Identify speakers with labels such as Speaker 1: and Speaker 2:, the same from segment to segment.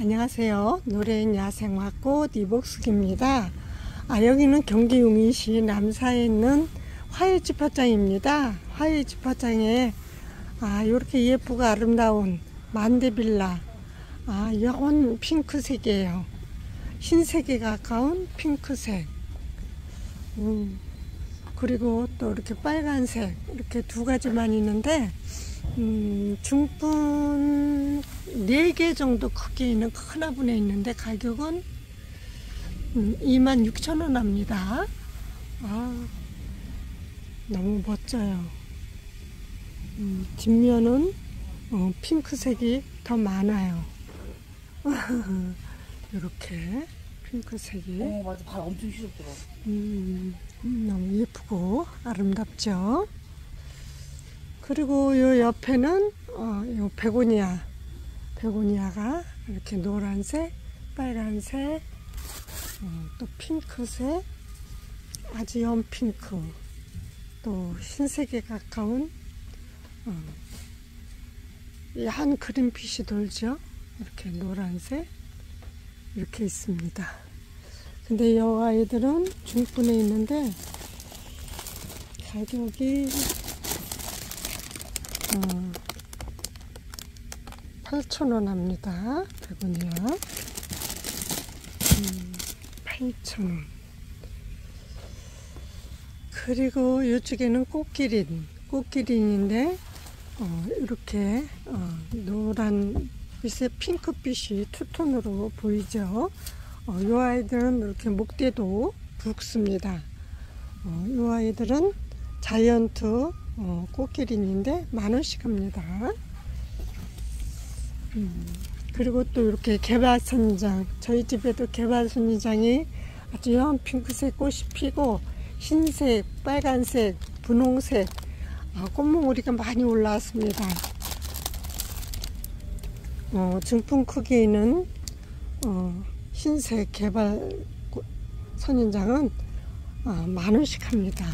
Speaker 1: 안녕하세요. 노래인 야생화꽃 이복숙입니다. 여기는 경기 용인시 남사에 있는 화훼집 화장입니다. 화훼집 화장에 이렇게 예쁘고 아름다운 만대빌라 연 핑크색이에요. 흰색에 가까운 핑크색, 그리고 또 이렇게 빨간색, 이렇게 두 가지만 있는데 중분 4개 정도 크기 있는 큰 화분에 있는데 가격은 26,000원 합니다. 너무 멋져요. 뒷면은 핑크색이 더 많아요. 이렇게 핑크색이
Speaker 2: 맞아. 발 엄청 시렵더라.
Speaker 1: 너무 예쁘고 아름답죠. 그리고 요 옆에는 요 베고니아가 이렇게 노란색, 빨간색, 또 핑크색, 아주 연핑크, 또 흰색에 가까운 한 그린빛이 돌죠. 이렇게 노란색 이렇게 있습니다. 근데 이 아이들은 중분에 있는데 가격이 8,000원 합니다. 베고니아 8,000원. 그리고 이쪽에는 꽃기린인데 이렇게 노란 빛의 핑크빛이 투톤으로 보이죠. 이 아이들은 이렇게 목대도 붉습니다. 이 아이들은 자이언트 꽃기린인데 10,000원씩 합니다. 그리고 또 이렇게 개바선인장, 저희 집에도 개바선인장이 아주 연 핑크색 꽃이 피고 흰색, 빨간색, 분홍색 꽃몽우리가 많이 올라왔습니다. 중품 크기는 흰색 개발 선인장은 10,000원씩 합니다.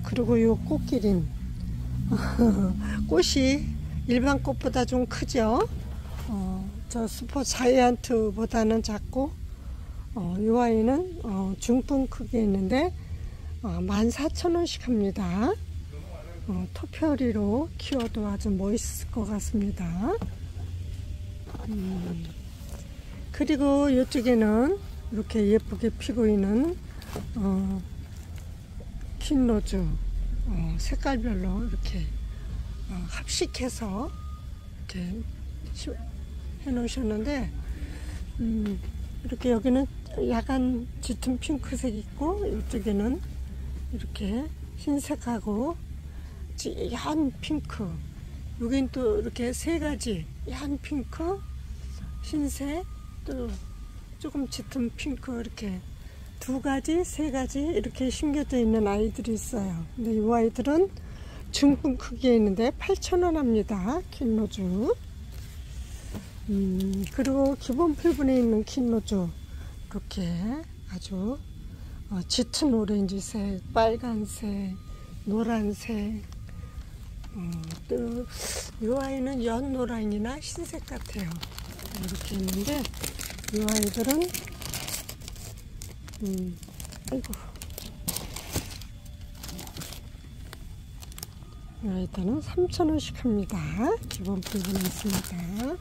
Speaker 1: 그리고 요 꽃기린 꽃이 일반 꽃보다 좀 크죠. 저 슈퍼 자이언트보다는 작고 요 아이는 중품 크기에 있는데 14,000원씩 합니다. 토표리로 키워도 아주 멋있을 것 같습니다. 그리고 이쪽에는 이렇게 예쁘게 피고 있는 킨로즈 색깔별로 이렇게 합식해서 이렇게 해 놓으셨는데 이렇게 여기는 약간 짙은 핑크색 있고 이쪽에는 이렇게 흰색하고 얀 핑크, 여긴 또 이렇게 세 가지 얀 핑크, 흰색, 또 조금 짙은 핑크, 이렇게 두 가지, 세 가지 이렇게 심겨져 있는 아이들이 있어요. 근데 이 아이들은 중분 크기에 있는데 8,000원 합니다. 킨로즈. 그리고 기본 풀분에 있는 킨로즈 이렇게 아주 짙은 오렌지색, 빨간색, 노란색, 또 이 아이는 연노랑이나 흰색 같아요. 이렇게 있는데 이 아이들은 이 아이들은 3,000원씩 합니다. 기본 풀분에 있습니다.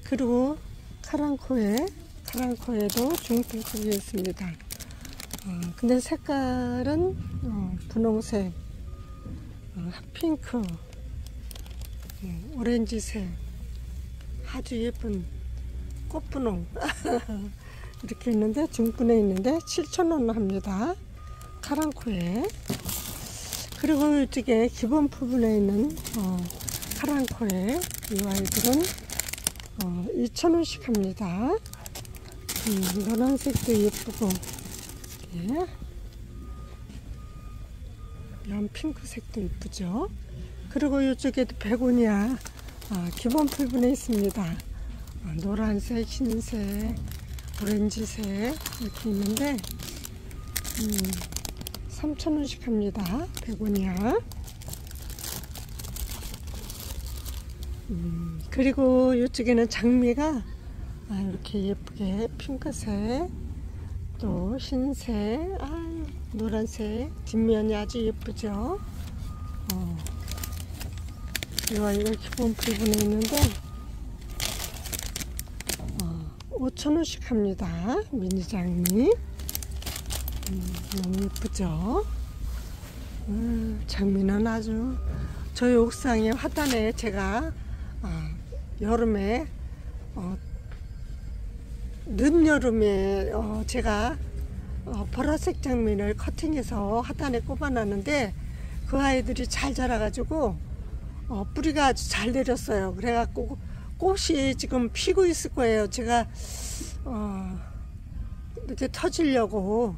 Speaker 1: 그리고 카랑코에도 중품 크기에 있습니다. 근데 색깔은 분홍색, 핫핑크, 오렌지색, 아주 예쁜 꽃분홍 이렇게 있는데 중분에 있는데 7,000원 합니다. 카랑코에. 그리고 이쪽에 기본 부분에 있는 카랑코에 이 아이들은 2,000원씩 합니다. 노란색도 예쁘고 연 핑크색도 예쁘죠. 그리고 이쪽에도 베고니아 기본 풀분에 있습니다. 노란색, 흰색, 오렌지색 이렇게 있는데 3,000원씩 합니다. 베고니아. 그리고 이쪽에는 장미가 이렇게 예쁘게 핑크색, 또 흰색, 노란색, 뒷면이 아주 예쁘죠. 이 아이가 기본 부분에 있는데 5,000원씩 합니다. 미니 장미. 너무 예쁘죠. 장미는 아주 저희 옥상에 화단에 제가 여름에 늦여름에 제가 보라색 장미를 커팅해서 화단에 꼽아놨는데 그 아이들이 잘 자라가지고 뿌리가 아주 잘 내렸어요. 그래갖고 꽃이 지금 피고 있을 거예요. 제가 이렇게 터지려고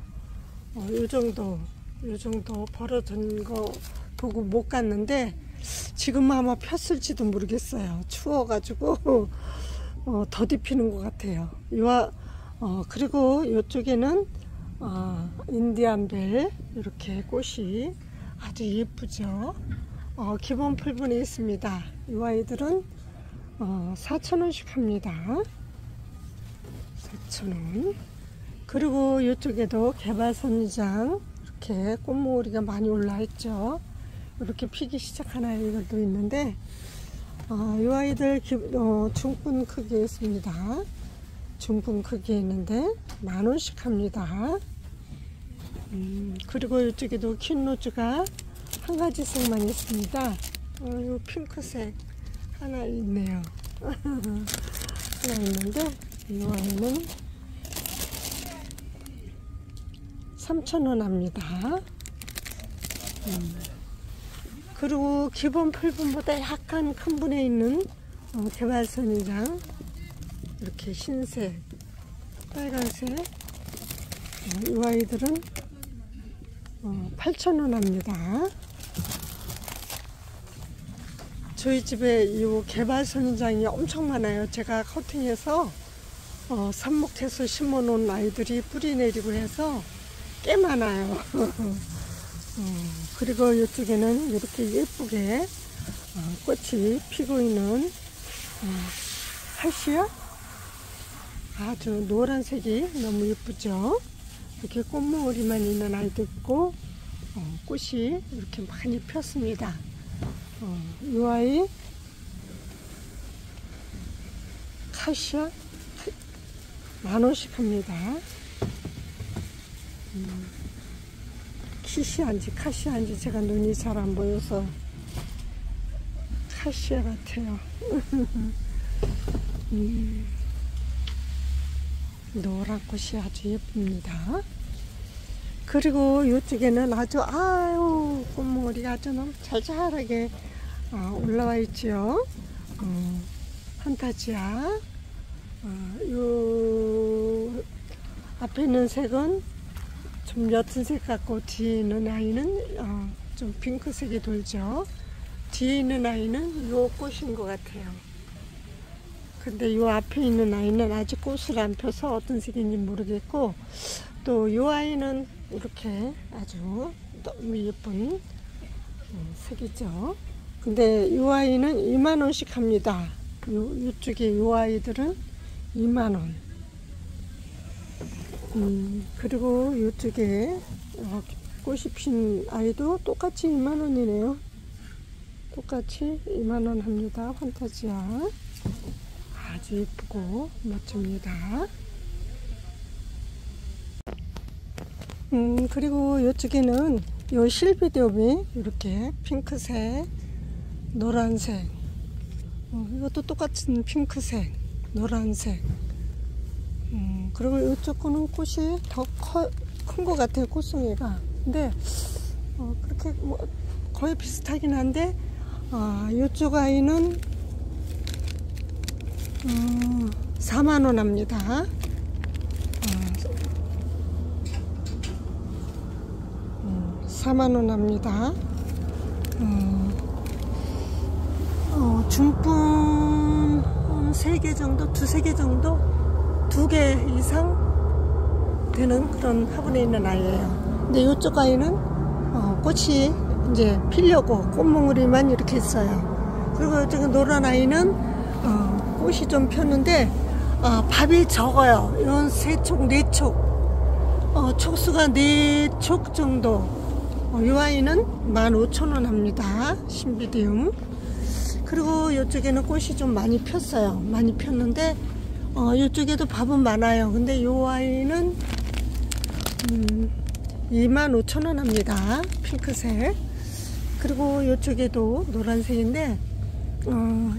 Speaker 1: 요 정도 벌어진 거 보고 못 갔는데 지금 아마 폈을지도 모르겠어요. 추워가지고 더디피는 것 같아요. 그리고 이쪽에는 인디안벨 이렇게 꽃이 아주 예쁘죠. 기본 풀분에 있습니다. 이 아이들은 4,000원씩 합니다. 4,000원. 그리고 이쪽에도 개발선장 이렇게 꽃모으리가 많이 올라있죠. 이렇게 피기 시작한 아이들도 있는데 이 아이들 중분 크기에 있습니다. 중분 크기에 있는데 10,000원씩 합니다. 그리고 이쪽에도 퀸로즈가 한 가지 색만 있습니다. 이 핑크색 하나 있네요. 하나 있는데 이 아이는 3,000원 합니다. 그리고 기본 풀분보다 약간 큰 분에 있는 개발선이랑 이렇게 흰색, 빨간색 이 아이들은 8,000원 합니다. 저희 집에 이 개발선장이 엄청 많아요. 제가 커팅해서 삽목해서 심어놓은 아이들이 뿌리 내리고 해서 꽤 많아요. 그리고 이쪽에는 이렇게 예쁘게 꽃이 피고 있는 하시아 아주 노란색이 너무 예쁘죠. 이렇게 꽃모으리만 있는 아이도 있고 꽃이 이렇게 많이 폈습니다. 이 아이 카시아 10,000원씩 합니다. 키시안지 카시안지 제가 눈이 잘 안 보여서 카시아 같아요. 노란 꽃이 아주 예쁩니다. 그리고 이쪽에는 아주 꽃모리가 아주 너무 잘잘하게 올라와 있죠. 판타지아. 요 앞에 있는 색은 좀 옅은 색 같고 뒤에 있는 아이는 좀 핑크색이 돌죠. 뒤에 있는 아이는 요 꽃인 것 같아요. 근데 요 앞에 있는 아이는 아직 꽃을 안 펴서 어떤 색인지 모르겠고, 또 요 아이는 이렇게 아주 너무 예쁜 색이죠. 근데 요 아이는 20,000원씩 합니다. 요쪽에 요 아이들은 20,000원. 그리고 이쪽에 꽃이 핀 아이도 똑같이 20,000원이네요. 똑같이 20,000원 합니다. 판타지아. 아주 예쁘고 멋집니다. 그리고 이쪽에는 요 실비디움이 이렇게 핑크색, 노란색, 이것도 똑같은 핑크색, 노란색. 그리고 이쪽 거는 꽃이 더 큰 것 같아요. 꽃송이가. 근데 그렇게 거의 비슷하긴 한데 이쪽 아이는 40,000원 합니다. 40,000원 합니다. 중분 3개 정도, 2-3개 정도, 2개 이상 되는 그런 화분에 있는 아이예요. 근데 이쪽 아이는 꽃이 이제 피려고 꽃몽우리만 이렇게 있어요. 그리고 저기 노란 아이는 꽃이 좀 폈는데 밥이 적어요. 이건 3촉, 4촉. 촉수가 4촉 정도. 이 아이는 15,000원 합니다. 신비디움. 그리고 이쪽에는 꽃이 좀 많이 폈어요. 많이 폈는데 이쪽에도 밥은 많아요. 근데 이 아이는 25,000원 합니다. 핑크색. 그리고 이쪽에도 노란색인데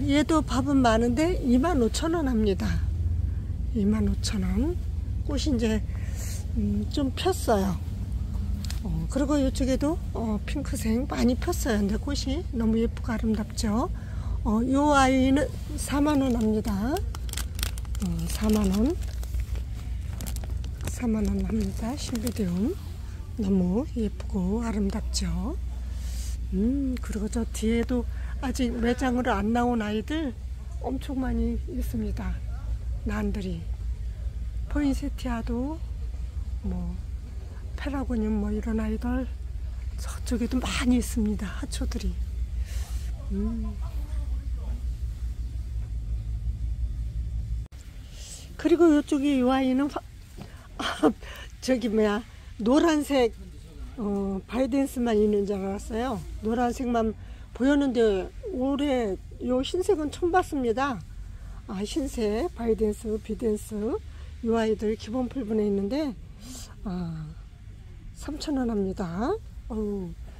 Speaker 1: 얘도 밥은 많은데 25,000원 합니다. 25,000원. 꽃이 이제 좀 폈어요. 그리고 이쪽에도 핑크색 많이 폈어요. 근데 꽃이 너무 예쁘고 아름답죠. 이 아이는 4만원 합니다. 4만원. 4만원 합니다. 신비디움. 너무 예쁘고 아름답죠. 그리고 저 뒤에도 아직 매장으로 안 나온 아이들 엄청 많이 있습니다. 난들이. 포인세티아도 뭐 페라고늄 뭐 이런 아이들 저쪽에도 많이 있습니다. 하초들이. 그리고 이쪽에 이 아이는 저기 뭐야 노란색 바이든스만 있는 줄 알았어요. 노란색만 보였는데 올해 요 흰색은 처음 봤습니다. 흰색 바이든스, 비든스 이 아이들 기본 풀분에 있는데 3,000원 합니다.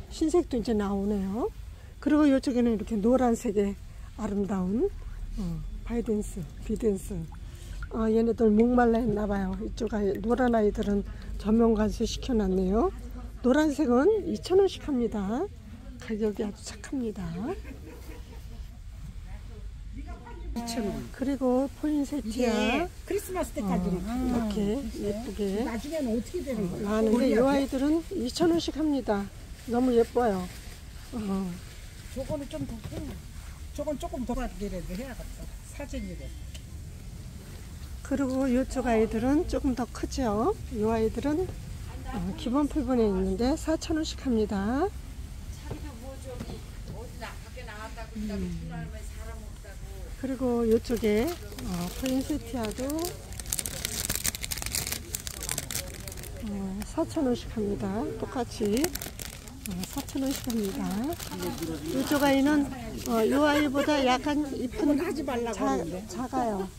Speaker 1: 흰색도 이제 나오네요. 그리고 이쪽에는 이렇게 노란색의 아름다운 바이든스, 비든스. 얘네들 목말라 했나봐요. 이쪽 노란 아이들은 전면 관수 시켜놨네요. 노란색은 2,000원씩 합니다. 가격이 아주 착합니다.
Speaker 2: 2,000원.
Speaker 1: 그리고 포인세티아
Speaker 2: 크리스마스 때까지는
Speaker 1: 이렇게 예쁘게
Speaker 2: 나중에는 어떻게 되는 거야?
Speaker 1: 나는데 이 아이들은 2,000원씩 합니다. 너무 예뻐요.
Speaker 2: 저거는 좀 더 커. 저건 조금 더 받기라도 해야겠다. 사진이래.
Speaker 1: 그리고 이쪽 아이들은 조금 더 크죠. 이 아이들은 기본 풀분에 있는데 4,000원씩 합니다. 그리고 이쪽에 포인세티아도 4,000원씩 합니다. 똑같이 4,000원씩 합니다. 이쪽 아이는 이 아이보다 약간 잎은
Speaker 2: 하지 말라고 하는데.
Speaker 1: 작아요.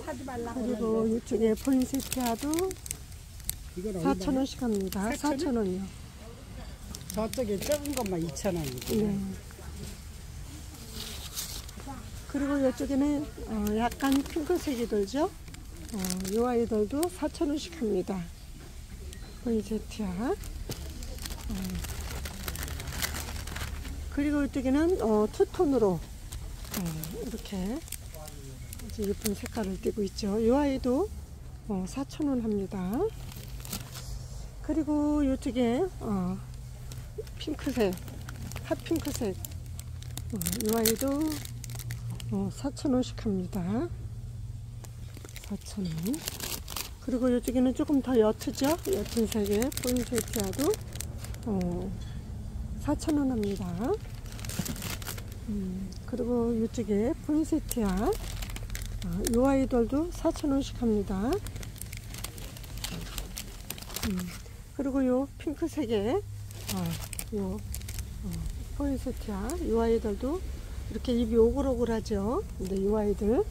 Speaker 2: 하지 말라고.
Speaker 1: 그리고 이쪽에 포인세티아도
Speaker 2: 이건
Speaker 1: 4,000원씩 합니다. 4,000원이요.
Speaker 2: 저쪽에 적은 것만 2,000원이고.
Speaker 1: 네. 그리고 이쪽에는 약간 핑크색이 돌죠. 이 아이들도 4,000원씩 합니다. 포인세티아. 그리고 이쪽에는 투톤으로 이렇게 아주 예쁜 색깔을 띠고 있죠. 이 아이도 4,000원 합니다. 그리고 이쪽에 핑크색, 핫핑크색 이 아이도 4,000원씩 합니다. 4,000원. 그리고 이쪽에는 조금 더 옅죠. 옅은 색의 포인세티아도 4,000원 합니다. 그리고 이쪽에 포인세티아 이 아이들도 4,000원씩 합니다. 그리고 요 핑크색의 요 포인세티아 이 아이들도 이렇게 입이 오글오글하죠. 근데 이 아이들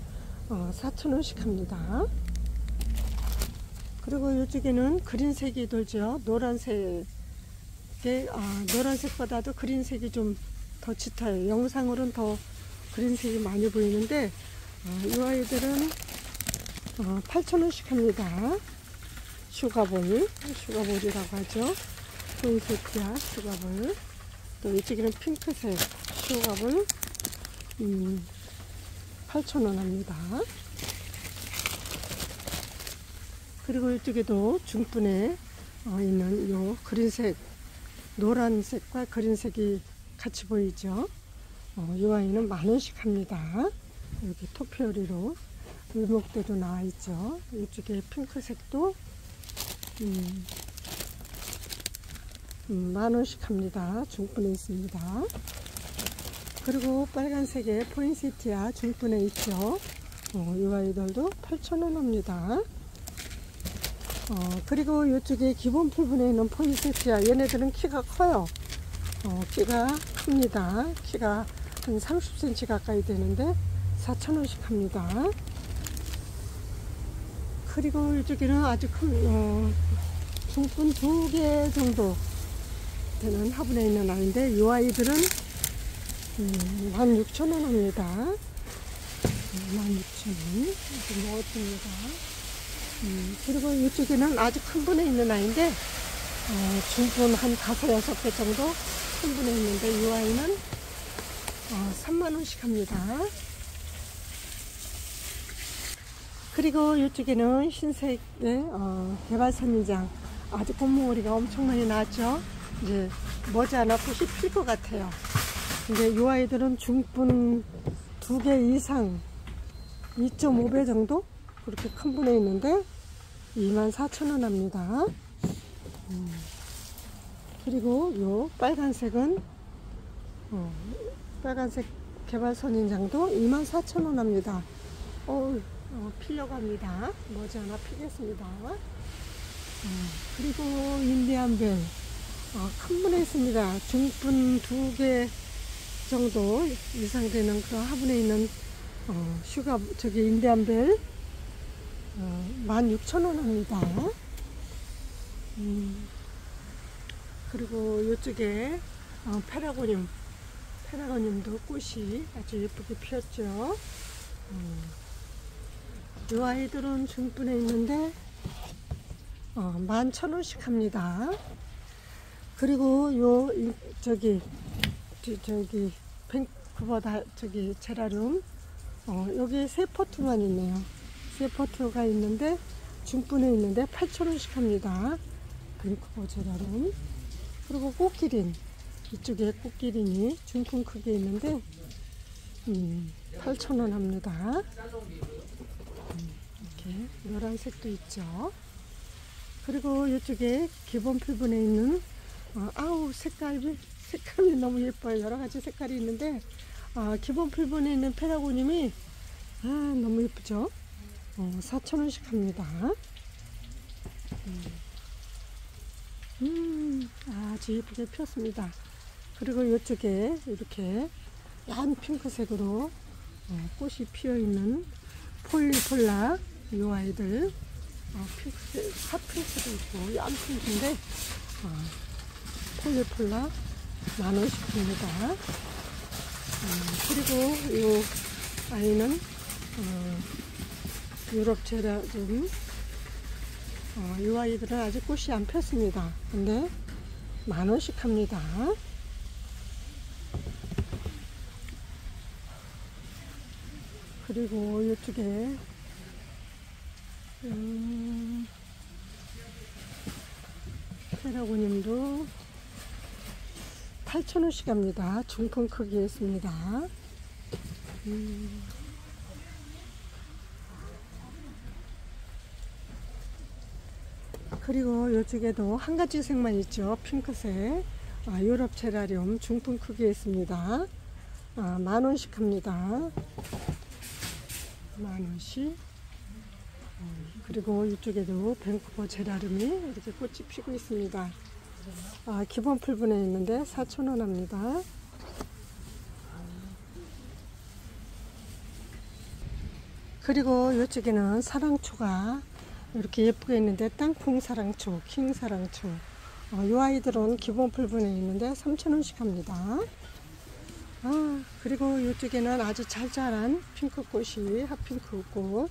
Speaker 1: 4,000원씩 합니다. 그리고 이쪽에는 그린색이 돌죠. 노란색에 노란색보다도 그린색이 좀 더 짙어요. 영상으로는 더 그린색이 많이 보이는데 이 아이들은 8,000원씩 합니다. 슈가볼이라고 하죠. 포인세티아 슈가볼. 또 이쪽에는 핑크색 슈가볼 8,000원 합니다. 그리고 이쪽에도 중분에 있는 요 그린색, 노란색과 그린색이 같이 보이죠. 이 아이는 10,000원씩 합니다. 여기 토피오리로 물목대로 나와 있죠. 이쪽에 핑크색도 10,000원씩 합니다. 중분에 있습니다. 그리고 빨간색의 포인세티아 중분에 있죠. 이 아이들도 8,000원 합니다. 그리고 이쪽에 기본 풀분에 있는 포인세티아, 얘네들은 키가 커요. 키가 큽니다. 키가 한 30cm 가까이 되는데 4,000원씩 합니다. 그리고 이쪽에는 아주 큰 중분 2개 정도 되는 화분에 있는 아이인데 이 아이들은 16,000원 합니다. 16,000원 이렇게 먹었습니다. 그리고 이쪽에는 아주 큰 분에 있는 아이인데 중분 한 5, 6개 정도 큰 분에 있는데 이 아이는 3만원씩 합니다. 그리고 이쪽에는 흰색의 개발선인장, 아주 꽃몽오리가 엄청 많이 나왔죠. 이제 머지않아 꽃이 필 것 같아요. 근데 이 아이들은 중분 2개 이상 2.5배 정도 그렇게 큰 분에 있는데 24,000원 합니다. 그리고 요 빨간색은 빨간색 개발선인장도 24,000원 합니다. 피려고 합니다. 머지않아 피겠습니다. 그리고 인디안벨 큰 분에 있습니다. 중분 2개 정도 이상 되는 그 화분에 있는 인디안벨 16,000원 합니다. 그리고 이쪽에 페라고님도 꽃이 아주 예쁘게 피었죠. 이 아이들은 중분에 있는데 11,000원씩 합니다. 그리고 밴쿠버 제라늄 여기 세 포트만 있네요. 세 포트가 있는데 중분에 있는데 8,000원씩 합니다. 밴쿠버 제라늄. 그리고 꽃기린, 이쪽에 꽃기린이 중품 크게 있는데 8,000원 합니다. 이렇게 노란색도 있죠. 그리고 이쪽에 기본 필분에 있는 색감이 너무 예뻐요. 여러가지 색깔이 있는데 기본 필분에 있는 페라고님이 너무 예쁘죠. 4,000원씩 합니다. 아주 예쁘게 폈습니다. 그리고 이쪽에 이렇게 야한 핑크색으로 꽃이 피어있는 폴리폴라 이 아이들 핑크색, 핫핑크도 있고 야한 핑크인데 폴리폴라 10,000원씩 줍니다. 그리고 이 아이는 유럽 제라늄. 이 아이들은 아직 꽃이 안 폈습니다. 근데 10,000원씩 합니다. 그리고 이쪽에 페라고님도 8,000원씩 합니다. 중품 크기에 있습니다. 그리고 이쪽에도 한 가지 색만 있죠. 핑크색 유럽 제라늄 중품 크기에 있습니다. 10,000원씩 합니다. 10,000원씩. 그리고 이쪽에도 밴쿠버 제라늄이 이렇게 꽃이 피고 있습니다. 기본 풀분에 있는데 4,000원 합니다. 그리고 이쪽에는 사랑초가 이렇게 예쁘게 있는데 땅콩 사랑초, 킹 사랑초. 이 아이들은 기본 풀분에 있는데 3,000원씩 합니다. 그리고 이쪽에는 아주 잘 자란 핑크꽃이 핫핑크 꽃.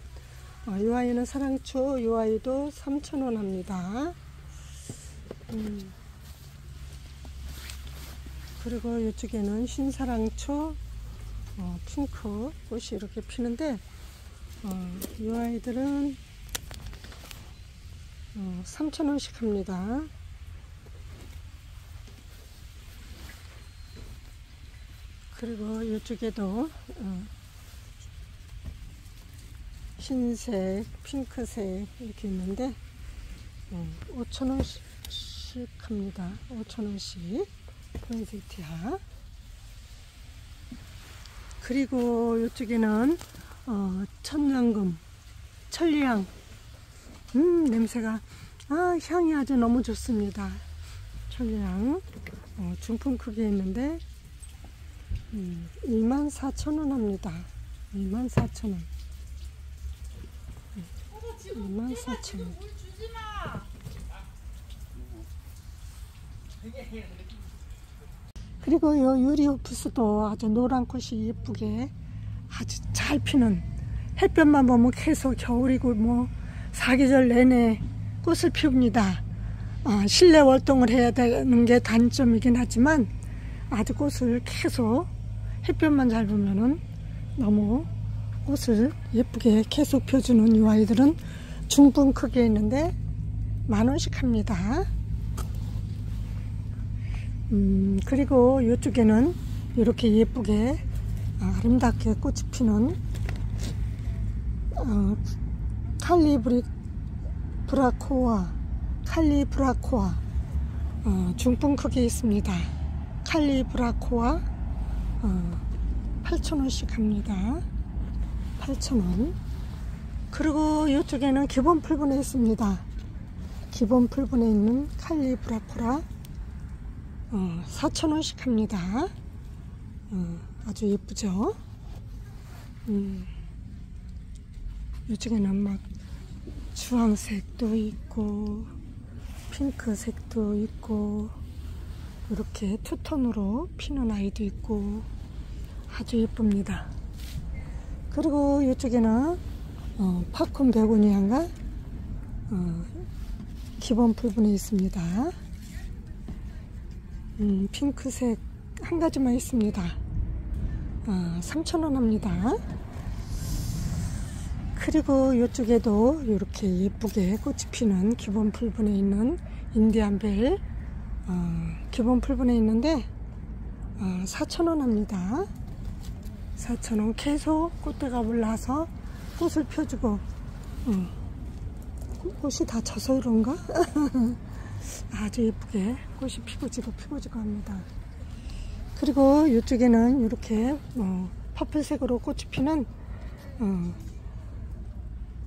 Speaker 1: 이 아이는 사랑초, 이 아이도 3,000원 합니다. 그리고 이쪽에는 흰사랑초, 핑크 꽃이 이렇게 피는데 이 아이들은 3,000원씩 합니다. 그리고 이쪽에도 흰색, 핑크색 이렇게 있는데 5,000원씩 씩 합니다. 5,000원씩 포인세티아. 그리고 이쪽에는 천냥금, 천리향. 냄새가 향이 아주 너무 좋습니다. 천리향 중품 크기에 있는데 24,000원 합니다. 24,000원. 24,000원. 그리고 요 유리오프스도 아주 노란 꽃이 예쁘게 아주 잘 피는, 햇볕만 보면 계속 겨울이고 뭐 사계절 내내 꽃을 피웁니다. 실내 월동을 해야 되는 게 단점이긴 하지만 아주 꽃을 계속 햇볕만 잘 보면은 너무 꽃을 예쁘게 계속 펴주는 이 아이들은 중분 크기에 있는데 10,000원씩 합니다. 그리고 이쪽에는 이렇게 예쁘게 아름답게 꽃이 피는 칼리브라코아 중분 크기에 있습니다. 칼리브라코아 8,000원씩 합니다. 8,000원. 그리고 이쪽에는 기본 풀분에 있습니다. 기본 풀분에 있는 칼리브라코라 4,000원씩 합니다. 아주 예쁘죠? 이쪽에는 막 주황색도 있고 핑크색도 있고 이렇게 투톤으로 피는 아이도 있고 아주 예쁩니다. 그리고 이쪽에는 팝콘 베고니아가 기본 풀분에 있습니다. 핑크색 한 가지만 있습니다. 3,000원 합니다. 그리고 이쪽에도 이렇게 예쁘게 꽃이 피는 기본 풀분에 있는 인디안벨 기본 풀분에 있는데 4,000원 합니다. 4,000원. 계속 꽃대가 올라서 꽃을 펴주고 꽃이 다 져서 그런가? 아주 예쁘게 꽃이 피고 지고 합니다. 그리고 이쪽에는 이렇게 퍼플색으로 꽃이 피는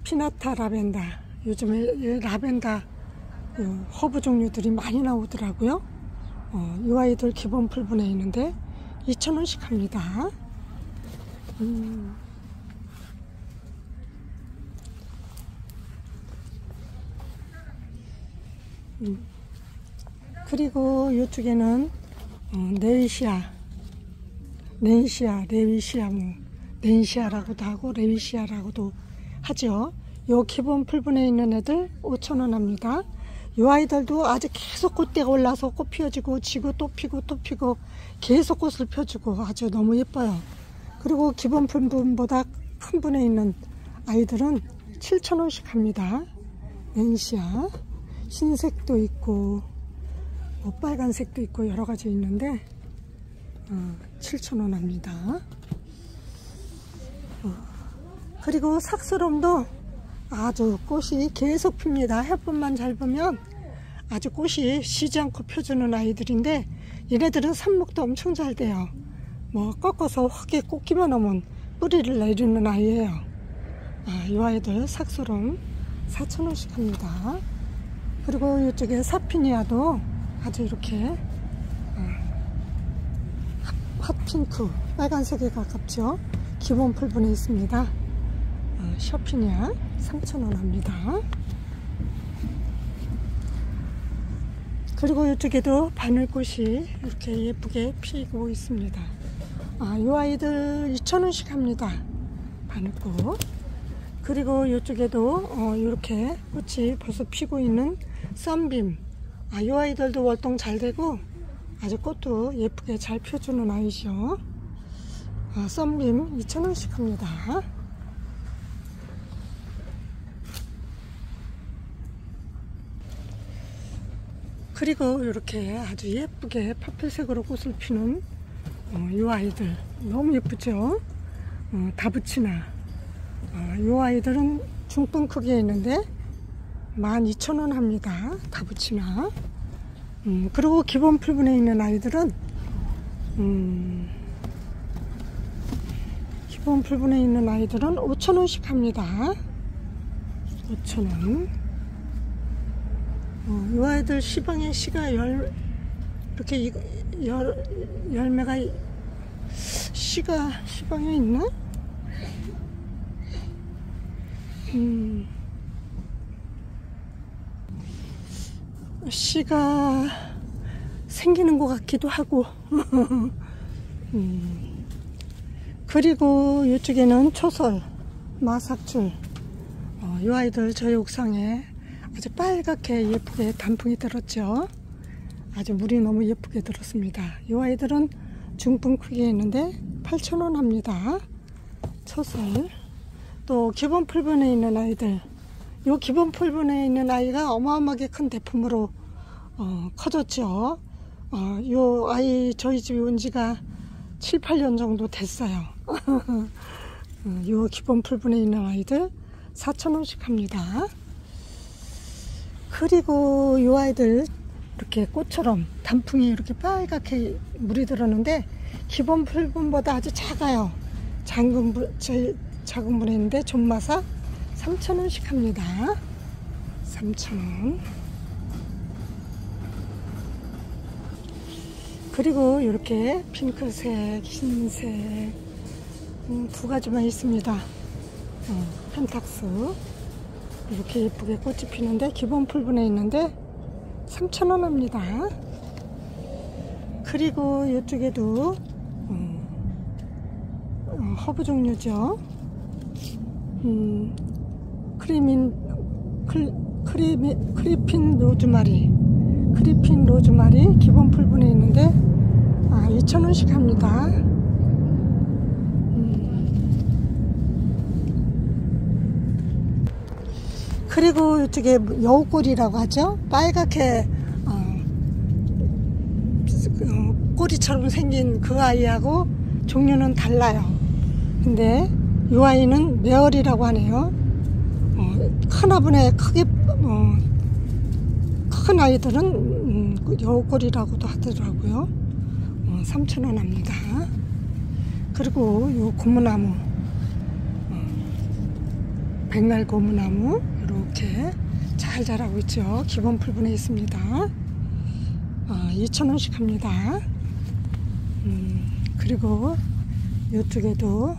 Speaker 1: 피나타 라벤더. 요즘에 라벤더 허브 종류들이 많이 나오더라고요. 이 아이들 기본 풀분에 있는데 2,000원씩 합니다. 그리고 이쪽에는 렌시아라고도 하고 레위시아라고도 하죠. 요 기본 풀분에 있는 애들 5,000원 합니다. 요 아이들도 아주 계속 꽃대가 올라서 꽃 피어지고 지고 또 피고 또 피고 계속 꽃을 펴주고 아주 너무 예뻐요. 그리고 기본 풀분보다 큰 분에 있는 아이들은 7,000원씩 합니다. 렌시아 흰색도 있고 빨간색도 있고 여러가지 있는데 7,000원 합니다. 그리고 삭스럼도 아주 꽃이 계속 핍니다. 햇빛만 잘 보면 아주 꽃이 쉬지 않고 펴주는 아이들인데 얘네들은 삽목도 엄청 잘 돼요. 뭐 꺾어서 확에 꽂기만 하면 뿌리를 내리는 아이예요. 이 아이들 삭스럼 4,000원씩 합니다. 그리고 이쪽에 사피니아도 아주 이렇게 핫핑크 빨간색에 가깝죠. 기본 풀분에 있습니다. 셔피니아 3,000원 합니다. 그리고 이쪽에도 바늘꽃이 이렇게 예쁘게 피고 있습니다. 이 아이들 2,000원씩 합니다. 바늘꽃. 그리고 이쪽에도 이렇게 꽃이 벌써 피고 있는 썬빔. 이 아이들도 월동 잘 되고 아주 꽃도 예쁘게 잘 펴주는 아이죠. 썬빔 2,000원씩 합니다. 그리고 이렇게 아주 예쁘게 파플색으로 꽃을 피는 이 아이들 너무 예쁘죠. 다부치나. 이 아이들은 중분 크기에 있는데 12,000원 합니다. 다부치나. 그리고 기본 풀분에 있는 아이들은 기본 풀분에 있는 아이들은 5,000원씩 합니다. 5,000원. 이 아이들 시방에 씨가 이렇게 열매가 씨가 시방에 있나? 씨가 생기는 것 같기도 하고. 그리고 이쪽에는 초설, 마삭줄. 이 아이들 저희 옥상에 아주 빨갛게 예쁘게 단풍이 들었죠. 아주 물이 너무 예쁘게 들었습니다. 이 아이들은 중풍 크기에 있는데 8,000원 합니다. 초설. 또 기본 풀분에 있는 아이들. 이 기본 풀분에 있는 아이가 어마어마하게 큰 대품으로 커졌죠. 이 아이 저희 집에 온 지가 7, 8년 정도 됐어요. 이 기본 풀분에 있는 아이들 4,000원씩 합니다. 그리고 이 아이들 이렇게 꽃처럼 단풍이 이렇게 빨갛게 물이 들었는데 기본 풀분보다 아주 작아요. 작은 분에 있는데 존마사 3,000원씩 합니다. 3,000원. 그리고 이렇게 핑크색, 흰색 두 가지만 있습니다. 펜탁스 이렇게 예쁘게 꽃이 피는데 기본 풀분에 있는데 3,000원 합니다. 그리고 이쪽에도 허브 종류죠. 크리핀 로즈마리 기본 풀분에 있는데 2,000원씩 합니다. 그리고 이쪽에 여우꼬리라고 하죠. 빨갛게 꼬리처럼 생긴 그 아이하고 종류는 달라요. 근데 이 아이는 매월이라고 하네요. 큰 화분에 큰 아이들은 여우꼬리라고도 하더라고요. 3,000원 합니다. 그리고 요 고무나무, 백날 고무나무 이렇게 잘 자라고 있죠. 기본 풀분에 있습니다. 2,000원씩 합니다. 그리고 이쪽에도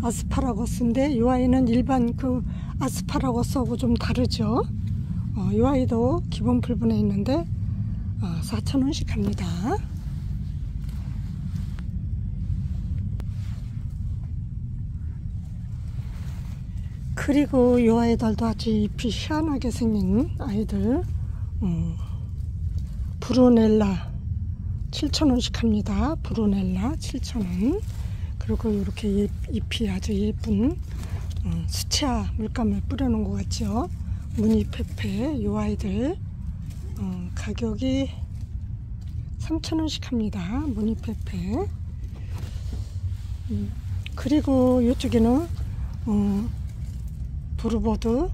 Speaker 1: 아스파라거스인데 이 아이는 일반 그 아스파라거스하고 좀 다르죠. 이 아이도 기본 풀분에 있는데 4,000원씩 합니다. 그리고 이 아이들도 아주 잎이 희한하게 생긴 아이들, 브루넬라 7,000원씩 합니다. 브루넬라 7,000원. 그리고 이렇게 잎이 아주 예쁜 수채화 물감을 뿌려놓은 것 같죠. 무늬페페 이 아이들 가격이 3,000원씩 합니다. 무늬페페. 그리고 이쪽에는 블루버드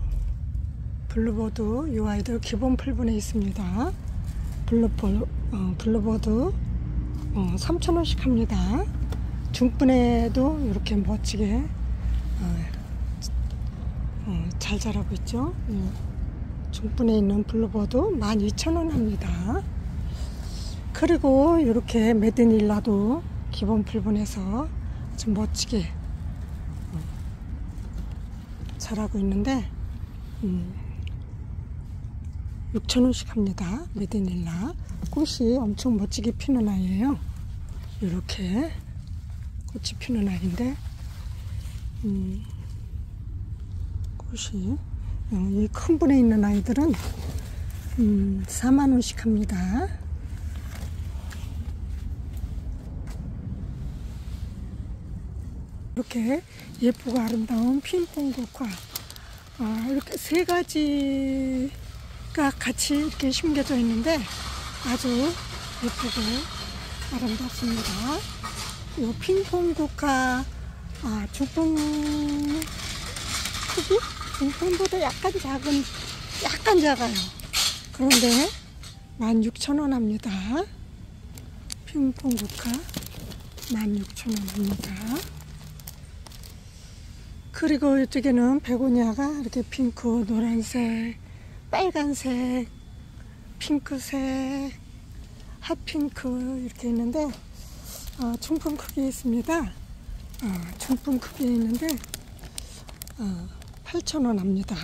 Speaker 1: 이 아이들 기본 풀분에 있습니다. 블루버드 3,000원씩 합니다. 중분에도 이렇게 멋지게 잘 자라고 있죠. 중분에 있는 블루버드 12,000원 합니다. 그리고 이렇게 메드닐라도 기본 풀분에서 좀 멋지게 자라고 있는데 6,000원씩 합니다. 메드닐라 꽃이 엄청 멋지게 피는 아이예요. 이렇게 꽃이 피는 아이인데 꽃이 이 큰 분에 있는 아이들은 4만원씩 합니다. 이렇게 예쁘고 아름다운 핑퐁국화 이렇게 세 가지가 같이 이렇게 심겨져 있는데 아주 예쁘고 아름답습니다. 이 핑퐁국화 중풍 크기? 중풍보다 약간 작아요. 그런데 16,000원 합니다. 핑퐁국화 16,000원입니다. 그리고 이쪽에는 베고니아가 이렇게 핑크, 노란색, 빨간색, 핑크색, 핫핑크 이렇게 있는데 중품 크기에 있습니다. 중품 크기에 있는데 8,000원 합니다.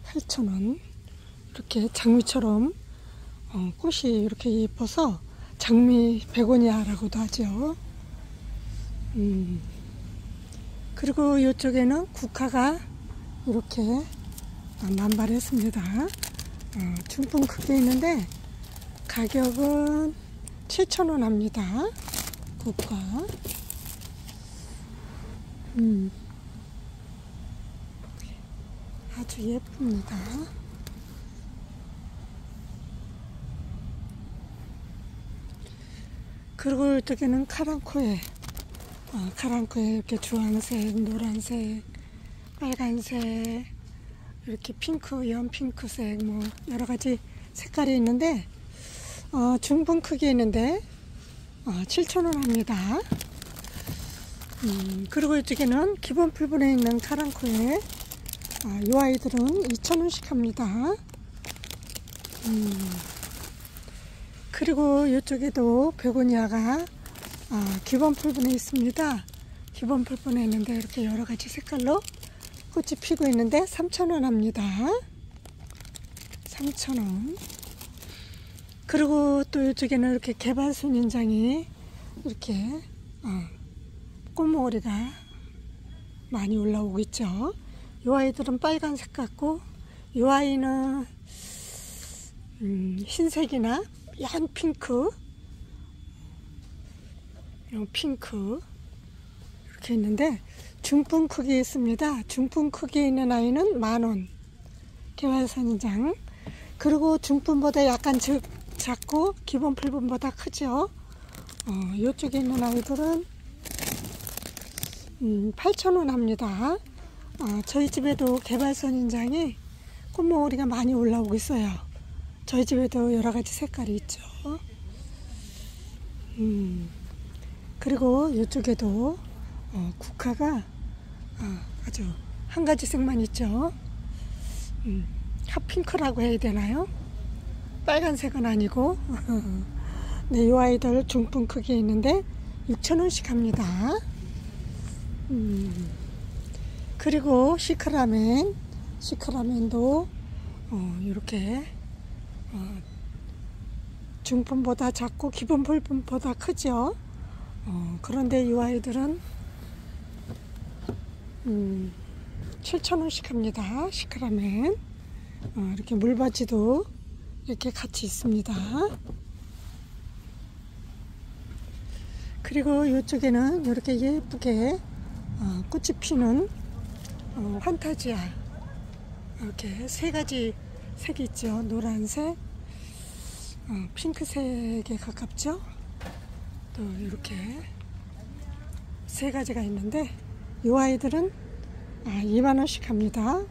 Speaker 1: 8,000원. 이렇게 장미처럼 꽃이 이렇게 예뻐서 장미 베고니아라고도 하죠. 그리고 이쪽에는 국화가 이렇게 만발했습니다. 중품 크기에 있는데 가격은 7,000원 합니다. 국화. 아주 예쁩니다. 그리고 이쪽에는 카랑코에 이렇게 주황색, 노란색, 빨간색, 이렇게 핑크, 연핑크색 뭐 여러가지 색깔이 있는데 중분 크기에 있는데 7,000원 합니다. 그리고 이쪽에는 기본 풀분에 있는 카랑코에 이 아이들은 2,000원씩 합니다. 그리고 이쪽에도 베고니아가 기본 풀분에 있습니다. 기본 풀분에 있는데 이렇게 여러가지 색깔로 꽃이 피고 있는데 3,000원 합니다. 3,000원. 그리고 또 이쪽에는 이렇게 개발순인장이 이렇게 꽃모리가 많이 올라오고 있죠. 이 아이들은 빨간색 같고 이 아이는 흰색이나 연 핑크, 핑크 이렇게 있는데 중품 크기에 있습니다. 중품 크기에 있는 아이는 10,000원. 개발선인장. 그리고 중품보다 약간 작고 기본 풀분보다 크죠. 이쪽에 있는 아이들은 8,000원 합니다. 저희 집에도 개발선인장이 꽃모리가 많이 올라오고 있어요. 저희 집에도 여러가지 색깔이 있죠. 그리고 이쪽에도 국화가 아주 한 가지 색만 있죠. 핫핑크라고 해야 되나요? 빨간색은 아니고 네, 이 아이들 중품 크기에 있는데 6,000원씩 합니다. 그리고 시크라멘도 이렇게 중품보다 작고 기본 풀분보다 크죠. 그런데 이 아이들은 7,000원씩 합니다. 시크라멘. 이렇게 물받이도 이렇게 같이 있습니다. 그리고 이쪽에는 이렇게 예쁘게 꽃이 피는 환타지아 이렇게 세 가지 색이 있죠. 노란색, 핑크색에 가깝죠. 또 이렇게 세 가지가 있는데 이 아이들은 2만원씩 합니다.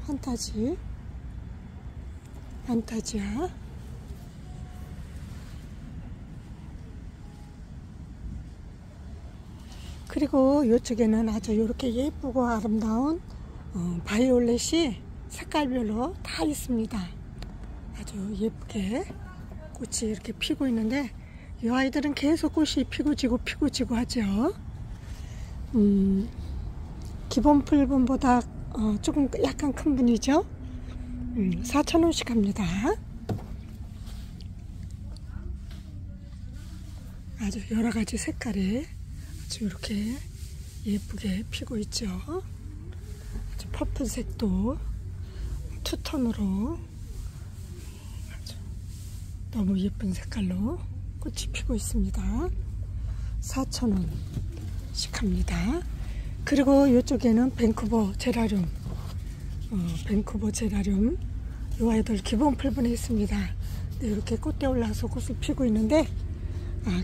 Speaker 1: 환타지아. 그리고 이쪽에는 아주 이렇게 예쁘고 아름다운 바이올렛이 색깔별로 다 있습니다. 아주 예쁘게 꽃이 이렇게 피고 있는데 이 아이들은 계속 꽃이 피고 지고 하죠. 기본 풀분보다 조금 약간 큰 분이죠. 4,000원씩 합니다. 아주 여러가지 색깔이 아주 이렇게 예쁘게 피고 있죠. 아주 퍼플색도 투톤으로 아주 너무 예쁜 색깔로 꽃이 피고 있습니다. 4,000원씩 합니다. 그리고 이쪽에는 밴쿠버 제라늄, 이 아이들 기본 풀분에 있습니다. 네, 이렇게 꽃대 올라서 꽃을 피고 있는데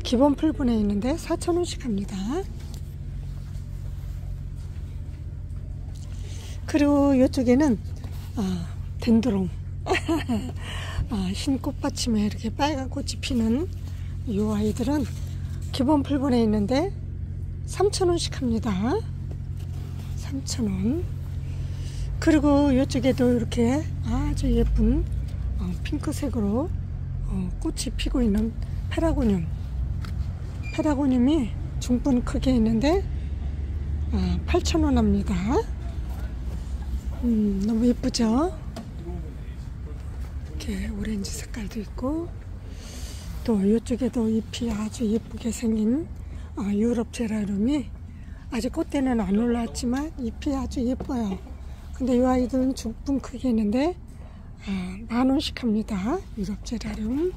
Speaker 1: 기본 풀분에 있는데 4,000원씩 합니다. 그리고 이쪽에는 덴드롱 흰 꽃받침에 이렇게 빨간 꽃이 피는 이 아이들은 기본 풀분에 있는데 3,000원씩 합니다. 3,000원. 그리고 이쪽에도 이렇게 아주 예쁜 핑크색으로 꽃이 피고 있는 페라고늄이 중분 크게 있는데 8,000원 합니다. 너무 예쁘죠? 이렇게 오렌지 색깔도 있고, 또 이쪽에도 잎이 아주 예쁘게 생긴 유럽 제라늄이 아직 꽃대는 안 올라왔지만 잎이 아주 예뻐요. 근데 이 아이들은 중분 크게 있는데 10,000원씩 합니다. 유럽 제라늄.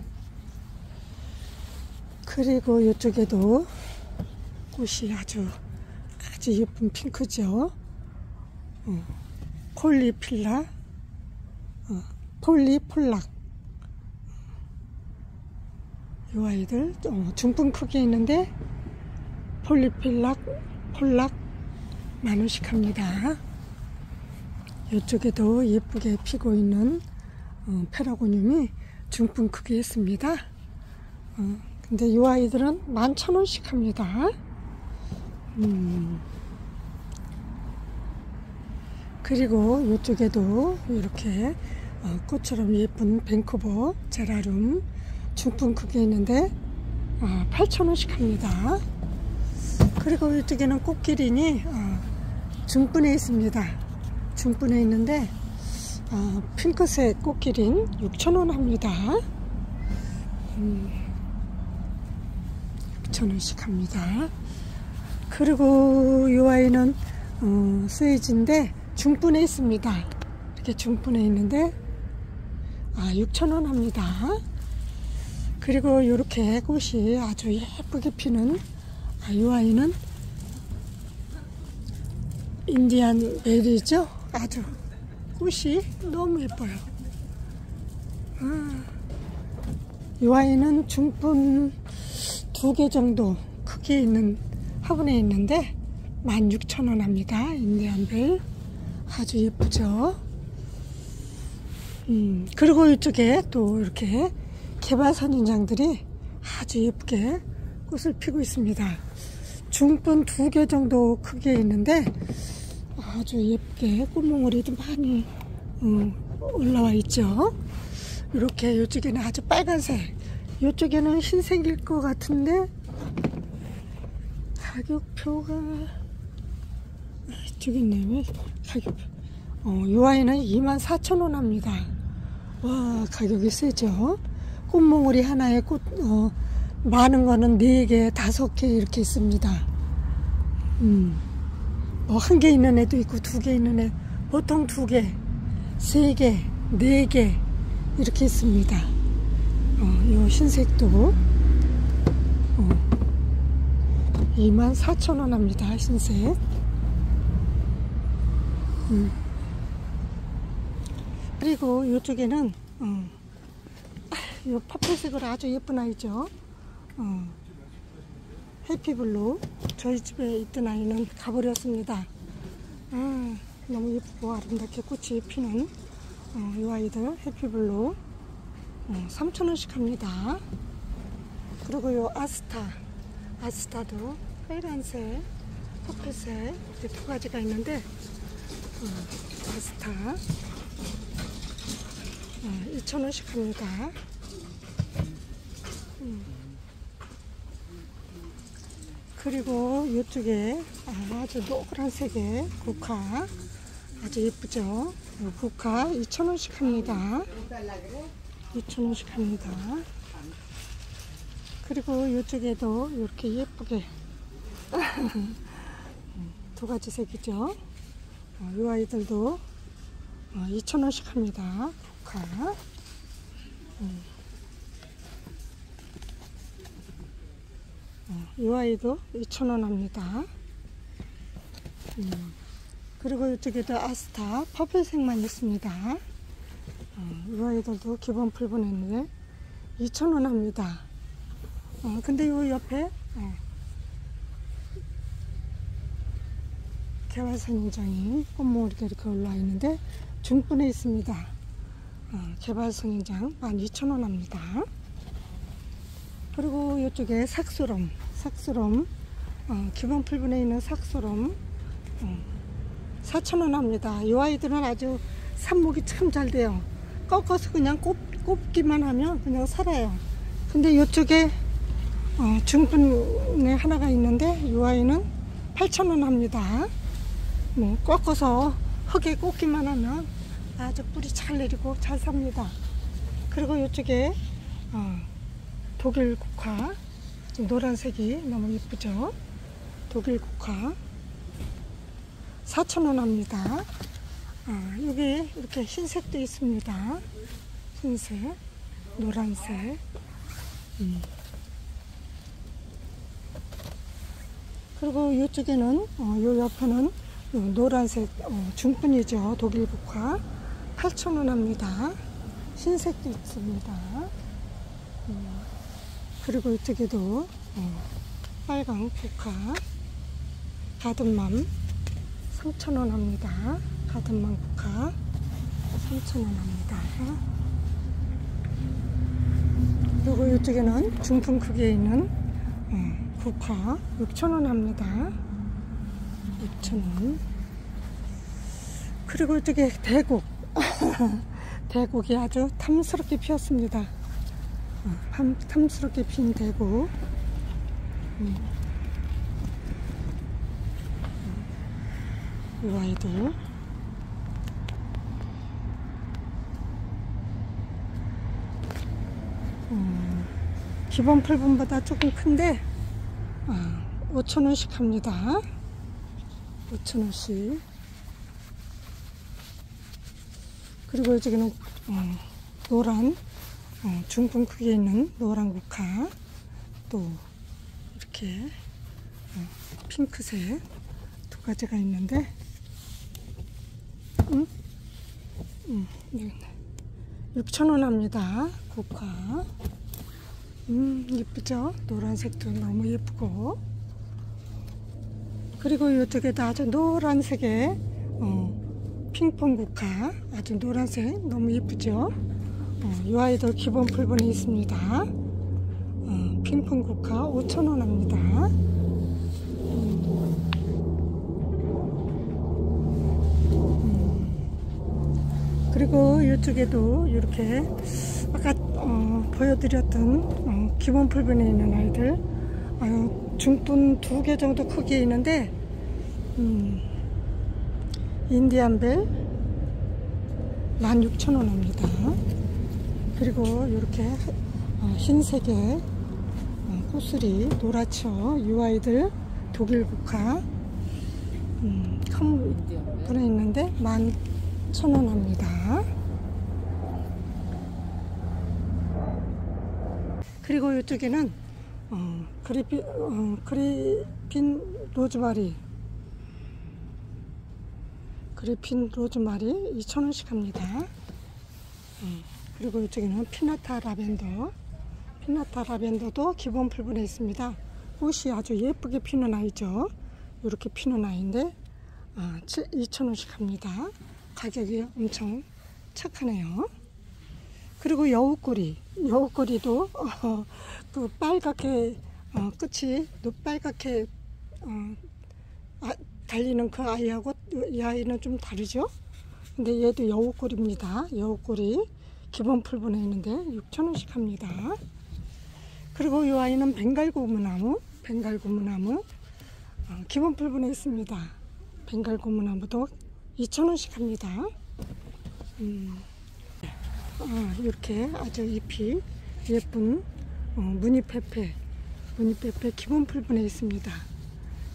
Speaker 1: 그리고 이쪽에도 꽃이 아주 예쁜 핑크죠. 폴리폴락. 이 아이들 중분 크게 있는데 폴락 10,000원씩 합니다. 이쪽에도 예쁘게 피고 있는 페라고늄이 중분 크게 있습니다. 근데 이 아이들은 11,000원씩 합니다. 그리고 이쪽에도 이렇게 꽃처럼 예쁜 밴쿠버 제라늄 중분 크게 있는데 8,000원씩 합니다. 그리고 이쪽에는 꽃기린이 중분에 있습니다. 중분에 있는데 핑크색 꽃기린 6,000원 합니다. 6,000원씩 합니다. 그리고 이 아이는 스웨이지인데 중분에 있습니다. 이렇게 중분에 있는데 6,000원 합니다. 그리고 이렇게 꽃이 아주 예쁘게 피는 이 아이는 인디안 베리죠. 아주 꽃이 너무 예뻐요. 이 아이는 중분 2개 정도 크게 있는 화분에 있는데 16,000원 합니다. 인디안 벨 아주 예쁘죠. 그리고 이쪽에 또 이렇게 개발선인장들이 아주 예쁘게 꽃을 피고 있습니다. 중분 2개 정도 크게 있는데 아주 예쁘게 꽃몽오리도 많이 올라와 있죠. 이렇게 이쪽에는 아주 빨간색, 이쪽에는 흰색일 것 같은데 가격표가 저기 있네. 왜 가격표? 이 아이는 24,000원 합니다. 와, 가격이 세죠. 꽃몽오리 하나에 꽃 많은 거는 4개, 5개 이렇게 있습니다. 뭐 1개 있는 애도 있고 2개 있는 애, 보통 2개, 3개, 4개 이렇게 있습니다. 요 흰색도 24,000원 합니다. 흰색. 그리고 이쪽에는 이 퍼플색으로 아주 예쁜 아이죠. 해피블루. 저희 집에 있던 아이는 가버렸습니다. 너무 예쁘고 아름답게 꽃이 피는 이 아이들 해피블루 3,000원씩 합니다. 그리고 이 아스타도 빨간색, 퍼플색 이렇게 2가지가 있는데 아스타 2,000원씩 합니다. 그리고 이쪽에 아주 노란색의 국화 아주 예쁘죠. 국화 2,000원씩 합니다. 2,000원씩 합니다. 그리고 이쪽에도 이렇게 예쁘게 2가지 색이죠. 이 아이들도 2,000원씩 합니다. 국화. 이 아이도 2,000원 합니다. 그리고 이쪽에도 아스타 퍼플색만 있습니다. 이 아이들도 기본 풀분했는데 2,000원 합니다. 근데 이 옆에 개발선인장이 꽃몽오리가 이렇게 올라와 있는데 중분에 있습니다. 개발선인장 12,000원 합니다. 그리고 이쪽에 삭수롬 기본 풀분에 있는 삭수롬 4,000원 합니다. 이 아이들은 아주 삽목이 참 잘 돼요. 꺾어서 그냥 꼽기만 하면 그냥 살아요. 근데 이쪽에 중분에 하나가 있는데 이 아이는 8,000원 합니다. 뭐 꺾어서 흙에 꽂기만 하면 아주 뿌리 잘 내리고 잘 삽니다. 그리고 이쪽에 독일 국화 노란색이 너무 예쁘죠. 독일 국화 4,000원 합니다. 여기 이렇게 흰색도 있습니다. 흰색, 노란색. 그리고 이쪽에는 요 옆에는 노란색 중분이죠. 독일 국화 8,000원 합니다. 흰색도 있습니다. 그리고 이쪽에도 빨강 국화 가든맘 3,000원 합니다. 가든맘 국화 3,000원 합니다. 그리고 이쪽에는 중품 크기에 있는 국화 6,000원 합니다. 6,000원. 그리고 이쪽에 대국 대국이 아주 탐스럽게 피었습니다. 탐스럽게 핀 대국. 이 아이들 기본 풀분보다 조금 큰데 5,000원씩 합니다. 5,000원씩. 그리고 여기는 노란 중분 크기에 있는 노란 국화 또 이렇게 핑크색 두 가지가 있는데 6,000원 합니다. 국화. 예쁘죠? 노란색도 너무 예쁘고. 그리고 이쪽에도 아주 노란색의 핑퐁 국화 아주 노란색 너무 예쁘죠? 이 아이도 기본 풀분이 있습니다. 핑퐁 국화 5,000원 합니다. 그리고 이쪽에도 이렇게 아까 보여드렸던 기본 풀분에 있는 아이들 중분 2개 정도 크기에 있는데 인디안벨 16,000원 합니다. 그리고 이렇게 흰색의 코스리 노랗죠. 이 아이들 독일 국화 큰 분에 있는데 11,000원 합니다. 그리고 이쪽에는 그리핀 로즈마리 2,000원씩 합니다. 그리고 이쪽에는 피나타 라벤더도 기본 풀분에 있습니다. 꽃이 아주 예쁘게 피는 아이죠. 이렇게 피는 아이인데 2,000원씩 합니다. 가격이 엄청 착하네요. 그리고 여우꼬리도 그 빨갛게 끝이 노빨갛게 달리는 그 아이하고 이 아이는 좀 다르죠. 근데 얘도 여우꼬리입니다. 여우꼬리 기본 풀분에 있는데 6,000원씩 합니다. 그리고 이 아이는 벵갈고무나무 기본 풀분에 있습니다. 벵갈고무나무도 2,000원씩 합니다. 이렇게 아주 잎이 예쁜 무늬페페 기본 풀분에 있습니다.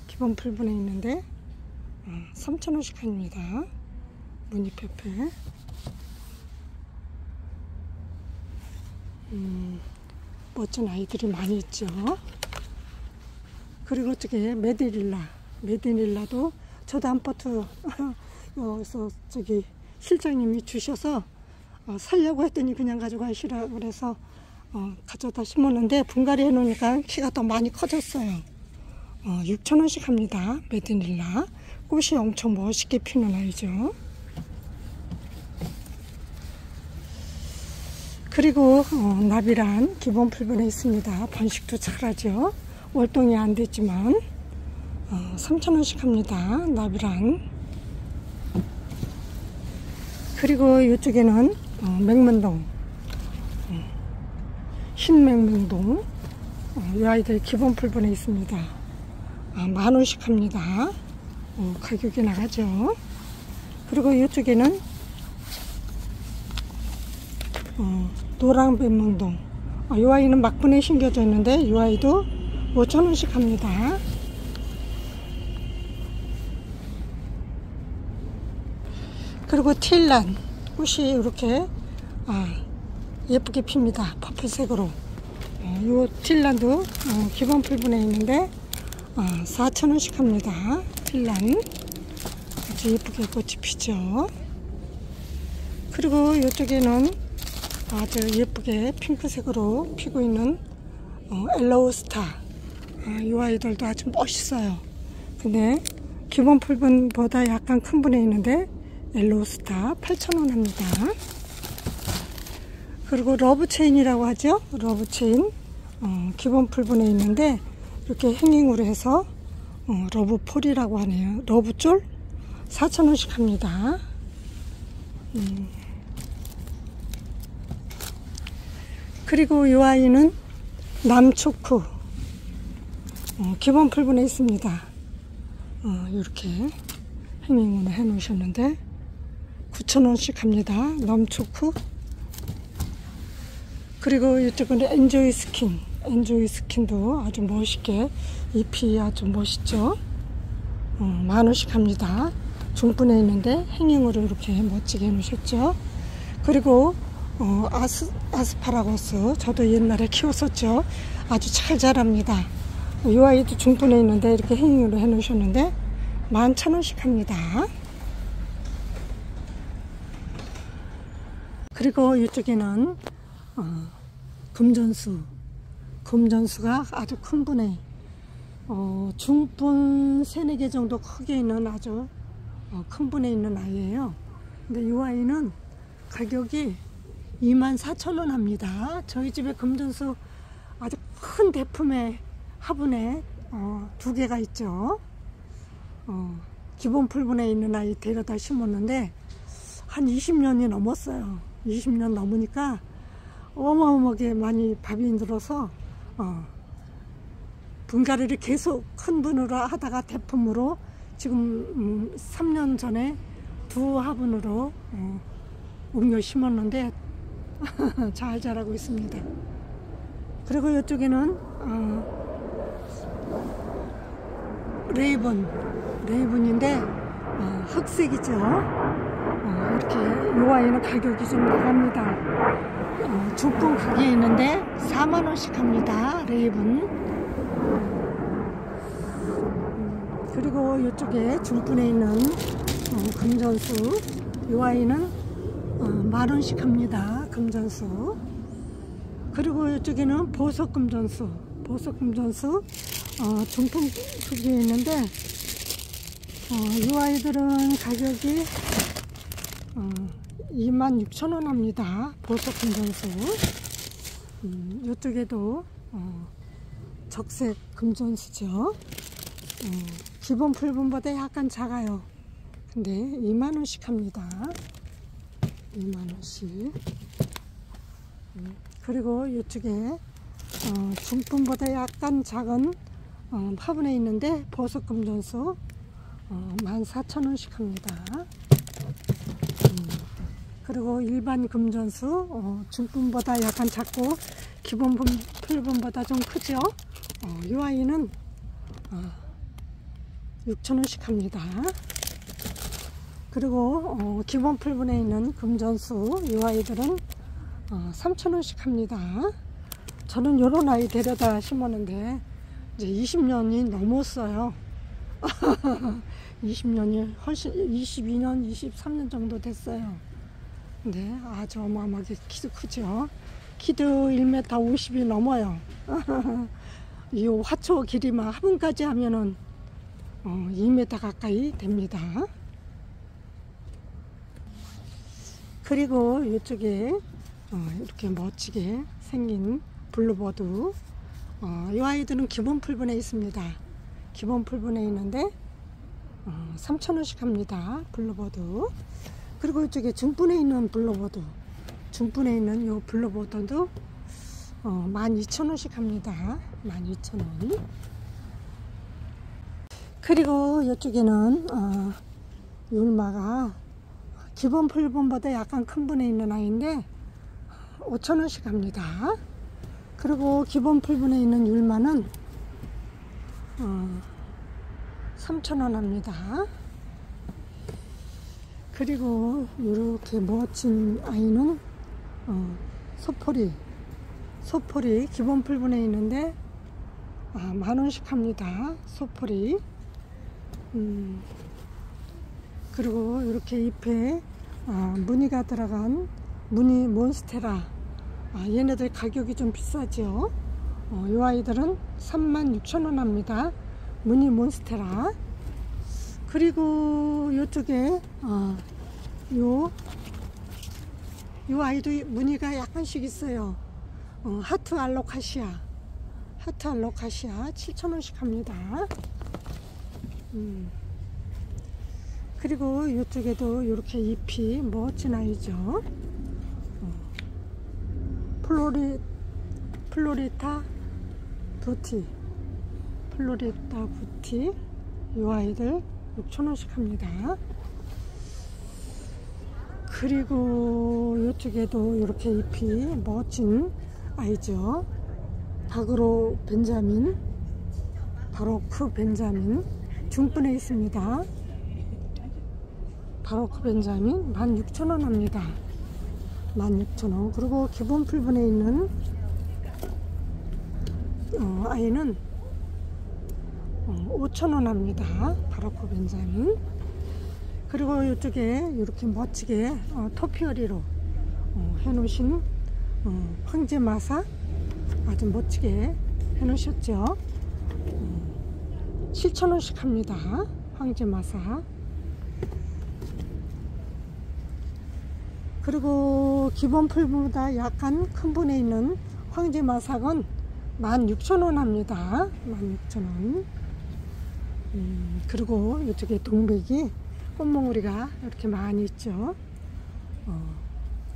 Speaker 1: 기본 풀분에 있는데 3,000원씩 합니다. 무늬페페. 멋진 아이들이 많이 있죠. 그리고 저기 메디닐라도 저도 한 포트 여기서 저기 실장님이 주셔서 살려고 했더니 그냥 가져가시라 그래서 가져다 심었는데 분갈이 해 놓으니까 키가 더 많이 커졌어요. 6,000원씩 합니다. 메디닐라 꽃이 엄청 멋있게 피는 아이죠. 그리고 나비란 기본 풀분에 있습니다. 번식도 잘하죠. 월동이 안 됐지만 3,000원씩 합니다. 나비란. 그리고 이쪽에는 맹문동, 흰맹문동, 이 아이들 기본 풀분에 있습니다. 10,000원씩 합니다. 가격이 나가죠. 그리고 이쪽에는 노랑뱀문동, 이 아이는 막분에 심겨져 있는데 이 아이도 5,000원씩 합니다. 그리고 틸란 꽃이 이렇게 예쁘게 핍니다. 퍼플색으로. 이 틸란도 기본 풀분에 있는데 4,000원씩 합니다. 틸란 아주 예쁘게 꽃이 피죠. 그리고 이쪽에는 아주 예쁘게 핑크색으로 피고 있는 엘로우스타, 이 아이들도 아주 멋있어요. 근데 기본 풀분보다 약간 큰 분에 있는데 엘로우스타 8,000원 합니다. 그리고 러브체인이라고 하죠. 러브체인 기본 풀분에 있는데 이렇게 행잉으로 해서 러브폴이라고 하네요. 러브쫄 4,000원씩 합니다. 그리고 이 아이는 남초크 기본 풀분에 있습니다. 이렇게 행잉으로 해 놓으셨는데 9,000원씩 합니다. 남초크. 그리고 이쪽은 엔조이 스킨, 엔조이 스킨도 아주 멋있게 잎이 아주 멋있죠. 10,000원씩 합니다. 중분에 있는데 행잉으로 이렇게 멋지게 해 놓으셨죠. 그리고 아스파라거스 저도 옛날에 키웠었죠. 아주 잘 자랍니다. 이 아이도 중분에 있는데 이렇게 행잉으로 해 놓으셨는데 11,000원씩 합니다. 그리고 이쪽에는 금전수가 아주 큰 분에 중분 3, 4개 정도 크게 있는 아주 큰 분에 있는 아이예요. 근데 이 아이는 가격이 24,000원 합니다. 저희 집에 금전수 아주 큰 대품의 화분에 2개가 있죠. 기본 풀분에 있는 아이 데려다 심었는데 한 20년이 넘었어요. 20년 넘으니까 어마어마하게 많이 밥이 들어서 분갈이를 계속 큰 분으로 하다가 대품으로 지금 3년 전에 2 화분으로 옮겨 심었는데 잘 자라고 있습니다. 그리고 이쪽에는 레이븐인데 흑색이죠. 이렇게 이 아이는 가격이 좀 나갑니다. 중분 크기에 있는데 4,000원씩 합니다. 레이븐. 그리고 이쪽에 중분에 있는 금전수, 이 아이는 10,000원씩 합니다. 금전수. 그리고 이쪽에는 보석금전수, 중품 크기에 있는데 이 아이들은 가격이 26,000원 합니다. 보석금전수. 이쪽에도 적색 금전수죠. 기본 풀분보다 약간 작아요. 근데 20,000원씩 합니다. 20,000원씩. 그리고 이쪽에 중품보다 약간 작은 화분에 있는데 보석금전수 14,000원씩 합니다. 그리고 일반 금전수 중품보다 약간 작고 기본 풀분보다 좀 크죠. 이 아이는 6,000원씩 합니다. 그리고 기본 풀분에 있는 금전수, 이 아이들은 3,000원씩 합니다. 저는 이런 아이 데려다 심었는데 이제 20년이 넘었어요. 20년이 훨씬 22년, 23년 정도 됐어요. 근데 아주 어마어마하게 키도 크죠. 키도 1m 50이 넘어요. 이 화초 길이만 화분까지 하면은 2m 가까이 됩니다. 그리고 이쪽에 이렇게 멋지게 생긴 블루버드. 이 아이들은 기본 풀분에 있습니다. 기본 풀분에 있는데 3,000원씩 합니다. 블루버드. 그리고 이쪽에 중분에 있는 블루버드, 중분에 있는 요 블루버드도 12,000원씩 합니다. 12,000원. 그리고 이쪽에는 율마가 기본 풀분보다 약간 큰 분에 있는 아이인데 5,000원씩 합니다. 그리고 기본 풀분에 있는 율마는 3,000원 합니다. 그리고 이렇게 멋진 아이는 소포리 기본 풀분에 있는데 10,000원씩 합니다. 소포리. 그리고 이렇게 잎에 무늬가 들어간 무늬 몬스테라. 얘네들 가격이 좀 비싸죠. 이 아이들은 36,000원 합니다. 무늬 몬스테라. 그리고 이쪽에 요 아이도 무늬가 약간씩 있어요. 하트 알로카시아 7,000원씩 합니다. 그리고 이쪽에도 이렇게 잎이 멋진 아이죠. 플로리타 부티 이 아이들 6,000원씩 합니다. 그리고 이쪽에도 이렇게 잎이 멋진 아이죠. 바그로 벤자민, 바로크 벤자민 중분에 있습니다. 바로크 벤자민 16,000원 합니다. 16,000원. 그리고 기본 풀분에 있는 아이는 5,000원 합니다. 바로크 벤자민. 그리고 이쪽에 이렇게 멋지게 토피어리로 해놓으신 황제마사 아주 멋지게 해놓으셨죠. 7,000원씩 합니다. 황제마사. 그리고 기본 풀보다 약간 큰 분에 있는 황제마삭은 16,000원 합니다. 16,000원. 그리고 이쪽에 동백이 꽃몽우리가 이렇게 많이 있죠.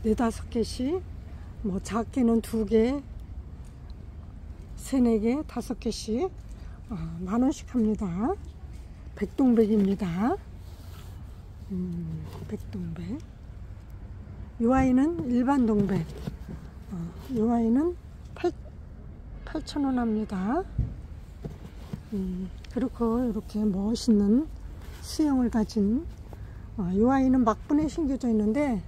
Speaker 1: 4-5개씩, 뭐 작게는 2개, 3-4개, 5개씩 10,000원씩 합니다. 백동백입니다. 백동백. 이 아이는 일반 동백. 이 아이는 8,000원 합니다. 그리고 이렇게 멋있는 수영을 가진 이 아이는 막분에 심겨져 있는데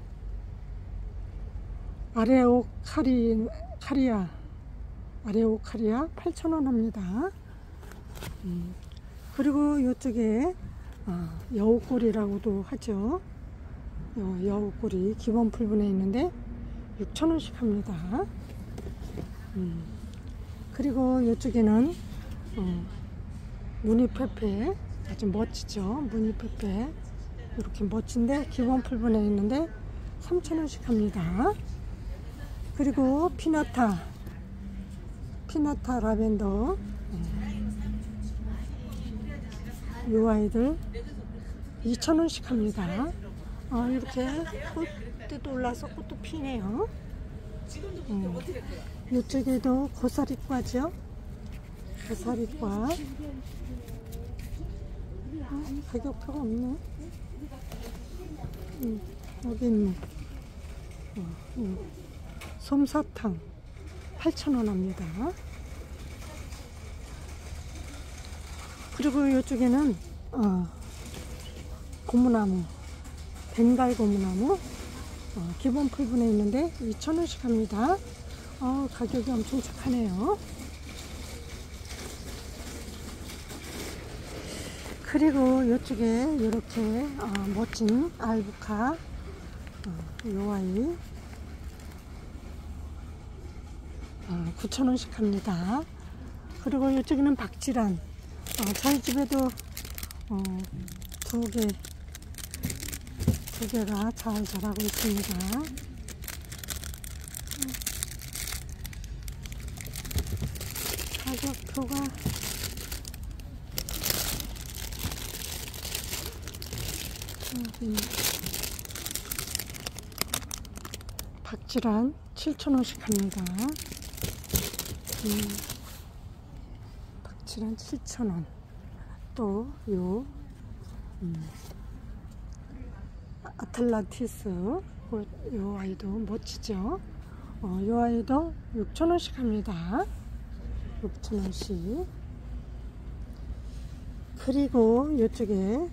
Speaker 1: 아레오카리아 8,000원 합니다. 그리고 이쪽에 여우꼬리라고도 하죠. 여우꼬리 기본 풀분에 있는데 6,000원씩 합니다. 그리고 이쪽에는 무늬페페 아주 멋지죠. 무늬페페 이렇게 멋진데 기본 풀분에 있는데 3,000원씩 합니다. 그리고 피나타 라벤더 이 아이들 2,000원씩 합니다. 이렇게 꽃도 올라서 꽃도 피네요. 이쪽에도 고사리과죠. 고사리과. 가격표가 없네. 여기 있네. 솜사탕 8,000원 합니다. 그리고 이쪽에는 고무나무, 벵갈 고무나무 기본 풀분에 있는데 2,000원씩 합니다. 가격이 엄청 착하네요. 그리고 이쪽에 이렇게 멋진 알부카 요 아이 9,000원씩 합니다. 그리고 이쪽에는 박지란. 저희 집에도 두 개가 잘 자라고 있습니다. 가격표가 박질한 7,000원씩 합니다. 박질한 7,000원. 또 요 아틀란티스 요 아이도 멋지죠. 요 아이도 6,000원씩 합니다. 6,000원씩. 그리고 이쪽에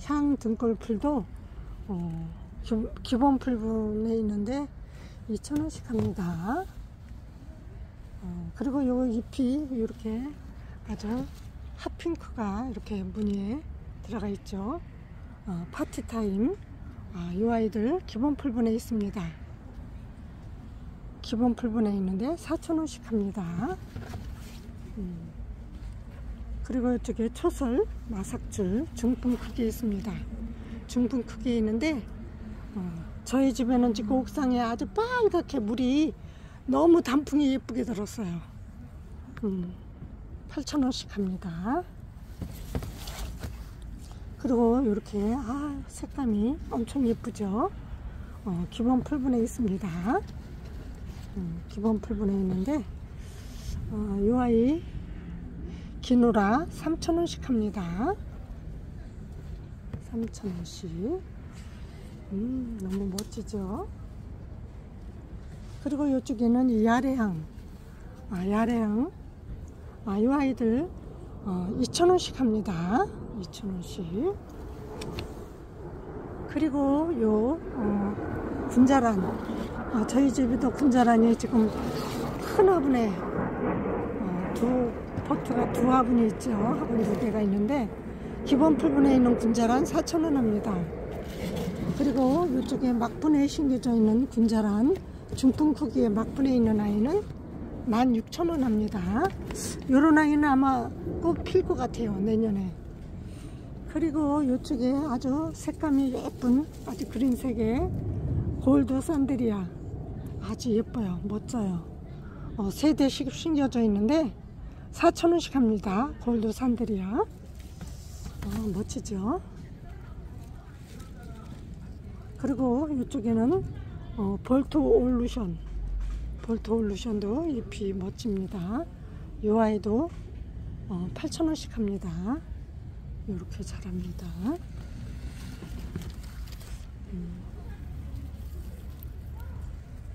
Speaker 1: 향 등골풀도 기본 풀분에 있는데 2,000원씩 합니다. 그리고 요 잎이 이렇게 아주 핫핑크가 이렇게 무늬에 들어가 있죠. 파티타임. 요 아이들 기본 풀분에 있습니다. 기본 풀분에 있는데 4,000원씩 합니다. 그리고 이쪽에 초설 마삭줄 중풍 크기에 있습니다. 중풍 크기에 있는데 저희 집에는 지금 옥상에 아주 빨갛게 물이 너무 단풍이 예쁘게 들었어요. 8,000원씩 합니다. 그리고 이렇게 색감이 엄청 예쁘죠. 기본 풀분에 있습니다. 기본 풀분에 있는데 이 아이 기누라 3,000원씩 합니다. 3,000원씩. 너무 멋지죠. 그리고 이쪽에는 이 야래향. 야래향. 이 아이들 2,000원씩 합니다. 2,000원씩. 그리고 요 군자란. 저희 집에도 군자란이 지금 큰 화분에 포트가 두 화분이 있죠. 화분 두 개가 있는데 기본 풀분에 있는 군자란 4,000원 합니다. 그리고 이쪽에 막분에 심겨져 있는 군자란 중풍 크기의 막분에 있는 아이는 16,000원 합니다. 요런 아이는 아마 꼭 필 것 같아요, 내년에. 그리고 이쪽에 아주 색감이 예쁜 아주 그린색의 골드 산데리아. 아주 예뻐요. 멋져요. 3대씩 심겨져 있는데 4,000원씩 합니다. 골드 산데리아. 멋지죠. 그리고 이쪽에는 볼트 올루션. 볼트 올루션도 잎이 멋집니다. 이 아이도 8,000원씩 합니다. 이렇게 자랍니다.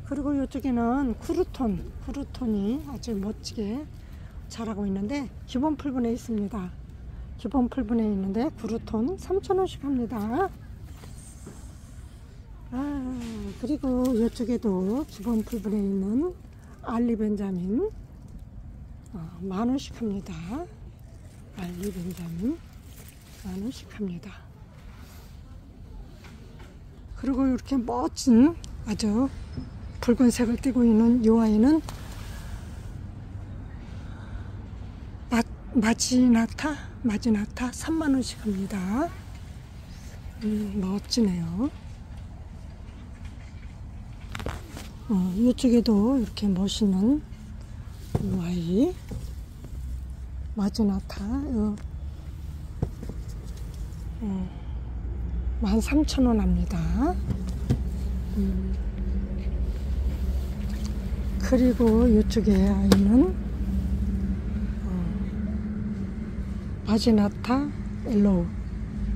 Speaker 1: 그리고 이쪽에는 쿠르톤이 아주 멋지게 자라고 있는데 기본 풀분에 있습니다. 기본 풀분에 있는데 쿠르톤 3,000원씩 합니다. 그리고 이쪽에도 기본 풀분에 있는 알리 벤자민 10,000원씩 합니다. 알리 벤자민 10,000원씩 합니다. 그리고 이렇게 멋진 아주 붉은색을 띠고 있는 이 아이는 마지나타 30,000원씩 합니다. 멋지네요. 이쪽에도 이렇게 멋있는 이 아이 마지나타 13,000원 합니다. 그리고 이쪽에 아이는 마지나타 엘로우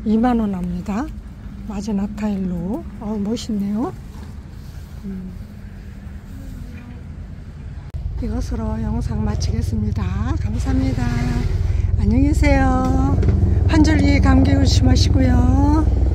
Speaker 1: 20,000원 합니다. 마지나타 엘로우. 멋있네요. 이것으로 영상 마치겠습니다. 감사합니다. 안녕히 계세요. 환절기 감기 조심하시고요.